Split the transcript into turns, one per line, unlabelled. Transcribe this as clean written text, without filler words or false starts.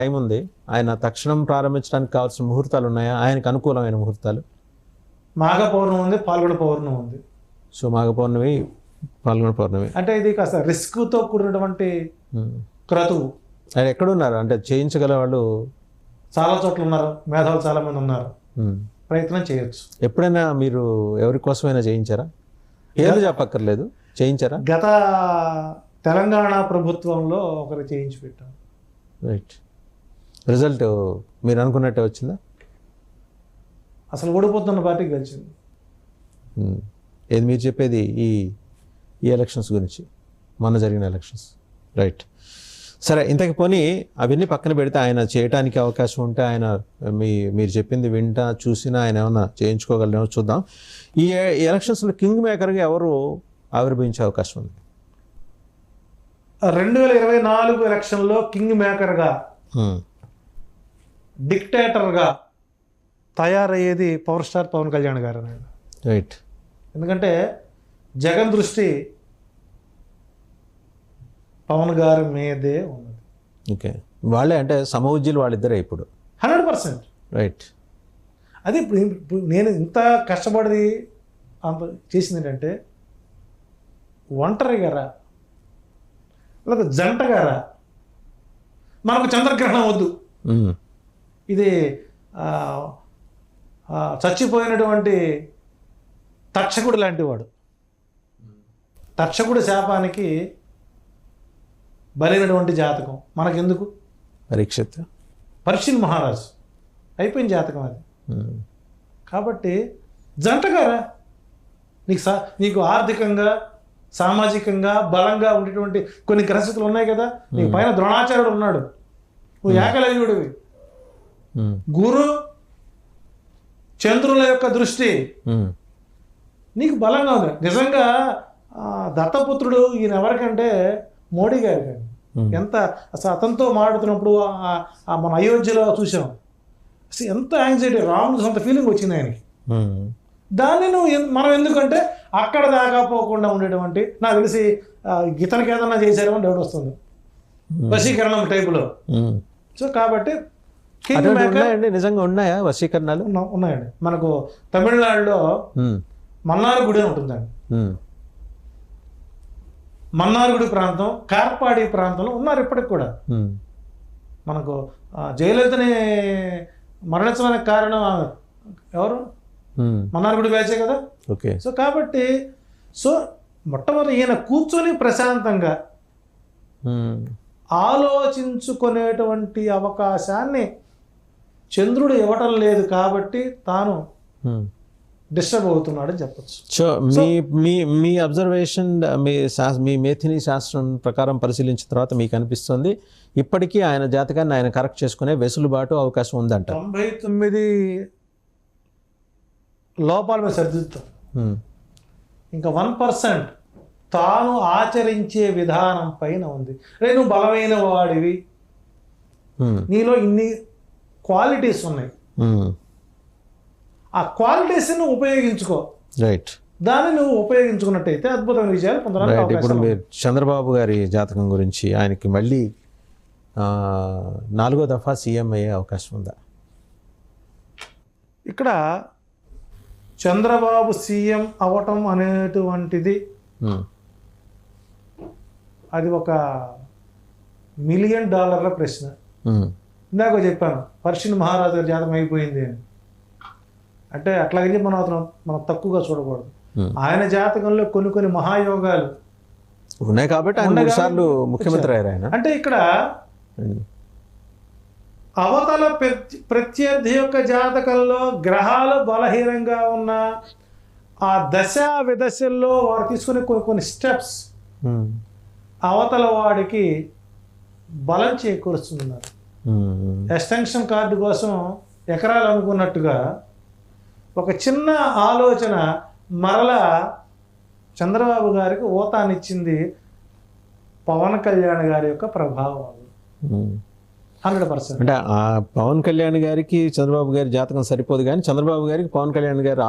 Time ఉంది. ఆయన తక్షణం ప్రారంభించడానికి కావాల్సిన ముహూర్తాలు ఉన్నాయా? ఆయనకు అనుకూలమైన ముహూర్తాలు?
మాఘ పౌర్ణమి ఉంది, పాల్గొన పౌర్ణమి ఉంది.
సో మాఘ పౌర్ణమి, పాల్గొన పౌర్ణమి.
అంటే ఇది కాస్త రిస్క్తో కూడినటువంటి క్రతువు.
ఆయన ఎక్కడున్నారు అంటే చేయించగల వాళ్ళు?
చాలా చోట్ల ఉన్నారు, మేధావులు చాలా మంది ఉన్నారు, ప్రయత్నం చేయొచ్చు.
ఎప్పుడైనా మీరు ఎవరి కోసమైనా చేయించారా? ఏదో చెప్పక్కర్లేదు, చేయించారా?
గత తెలంగాణ ప్రభుత్వంలో ఒకరు చేయించి పెట్టాం.
రైట్. రిజల్ట్ మీరు అనుకున్నట్టే వచ్చిందా?
అసలు ఓడిపోతున్న పార్టీ గెలిచింది.
ఏది మీరు చెప్పేది ఈ ఎలక్షన్స్ గురించి, మొన్న జరిగిన ఎలక్షన్స్? రైట్. సరే, ఇంతకు పోనీ అవన్నీ పక్కన పెడితే ఆయన చేయడానికి అవకాశం ఉంటే ఆయన మీరు చెప్పింది వింటా చూసినా ఆయన ఏమన్నా చేయించుకోగలరేమో చూద్దాం. ఈ ఎలక్షన్స్లో కింగ్ మేకర్గా ఎవరు ఆవిర్భవించే అవకాశం ఉంది?
2024 ఎలక్షన్లో కింగ్ మేకర్గా, డిక్టేటర్గా తయారయ్యేది power star Pawan Kalyan garu.
Right.
ఎందుకంటే జగన్ దృష్టి పవన్ గారి మీదే ఉన్నది.
ఓకే, వాళ్ళే అంటే సమవుజ్జీలు వాళ్ళిద్దరే ఇప్పుడు
100%.
రైట్.
అది ఇప్పుడు నేను ఇంత కష్టపడి అంత చేసింది ఏంటంటే, ఒంటరిగారా లేదా జంటగారా, మనకు చంద్రగ్రహణం వద్దు. ఇది చచ్చిపోయినటువంటి తక్షకుడు లాంటి వాడు. తక్షకుడి శాపానికి బలైనటువంటి జాతకం మనకెందుకు? పరీక్షిత్ మహారాజు అయిపోయిన జాతకం అది. కాబట్టి జంటగారా, నీకు ఆర్థికంగా సామాజికంగా బలంగా ఉండేటువంటి కొన్ని గ్రహస్థితులు ఉన్నాయి కదా. నీకు పైన ద్రోణాచార్యుడు ఉన్నాడు, నువ్వు ఏకలవ్యుడివి. గురు చంద్రుల యొక్క దృష్టి నీకు బలంగా ఉంది. నిజంగా దత్తపుత్రుడు ఈయన ఎవరికంటే మోడీ గారి కానీ. ఎంత అసలు అతనితో మాట్లాడుతున్నప్పుడు మన అయోధ్యలో చూసాం, అసలు ఎంత యాంగ్జైటీ, రాముడు సొంత ఫీలింగ్ వచ్చింది ఆయనకి. దాన్ని మనం ఎందుకంటే అక్కడ దాకా పోకుండా ఉండేటువంటి, నాకు తెలిసి ఇతనికి ఏదన్నా చేశారేమో డౌట్ వస్తుంది, వశీకరణం టైపులో. సో కాబట్టి
నిజంగా ఉన్నాయా వశీకరణాలు?
ఉన్నాయండి. మనకు తమిళనాడులో మన్నార్గుడి ఉంటుందండి. మన్నార్గుడి ప్రాంతం, కార్పాడి ప్రాంతంలో ఉన్నారు ఇప్పటికి కూడా. మనకు జయలలితని మరణించడానికి కారణం ఎవరు? మన్నార్గుడి బ్యాచే కదా.
ఓకే.
సో కాబట్టి మొట్టమొదటి ఈయన కూర్చొని ప్రశాంతంగా ఆలోచించుకునేటువంటి అవకాశాన్ని చంద్రుడు ఇవ్వటం లేదు కాబట్టి తాను డిస్టర్బ్ అవుతున్నాడని చెప్పచ్చు.
సో మీ అబ్జర్వేషన్, మీ మేథిని శాస్త్రం ప్రకారం పరిశీలించిన తర్వాత మీకు అనిపిస్తుంది ఇప్పటికీ ఆయన జాతకాన్ని ఆయన కరెక్ట్ చేసుకునే వెసులుబాటు అవకాశం ఉందంట?
99 లోపాలు మీద సరిదిద్దుతాం. ఇంకా 1% తాను ఆచరించే విధానం పైన ఉంది. నువ్వు బలమైన వాడివి, నీలో ఇన్ని క్వాలిటీస్ ఉన్నాయి, ఆ క్వాలిటీస్ని ఉపయోగించుకో.
రైట్.
దాన్ని నువ్వు ఉపయోగించుకున్నట్టయితే అద్భుతమైన విజయాలు పొందడానికి.
ఇప్పుడు మీరు చంద్రబాబు గారి జాతకం గురించి, ఆయనకి మళ్ళీ 4వ దఫా సీఎం అయ్యే అవకాశం ఉందా?
ఇక్కడ చంద్రబాబు సీఎం అవటం అనేటువంటిది అది ఒక $1 మిలియన్ ప్రశ్న. ఇందాక చెప్పాను పరీక్షిత్ మహారాజు గారి జాతకం అయిపోయింది అని. అంటే అట్లాగే మనం తక్కువగా చూడకూడదు. ఆయన జాతకంలో కొన్ని మహాయోగాలు
ఉన్నాయి కాబట్టి ఆయన 3 సార్లు ముఖ్యమంత్రి అయ్యారు ఆయన.
అంటే ఇక్కడ అవతల ప్రత్యర్థి యొక్క జాతకంలో గ్రహాలు బలహీనంగా ఉన్న ఆ దశా విదశల్లో వారు తీసుకునే కొన్ని స్టెప్స్ అవతల వాడికి బలం చేకూరుస్తున్నారు. ఎక్స్టెన్షన్ కార్డు కోసం ఎకరాలు అనుకున్నట్టుగా ఒక చిన్న ఆలోచన మరలా చంద్రబాబు గారికి ఊతాన్నిచ్చింది పవన్ కళ్యాణ్ గారి యొక్క ప్రభావం. 100%.
అంటే ఆ పవన్ కళ్యాణ్ గారికి చంద్రబాబు గారి జాతకం సరిపోదు, కానీ చంద్రబాబు గారికి పవన్ కళ్యాణ్ గారి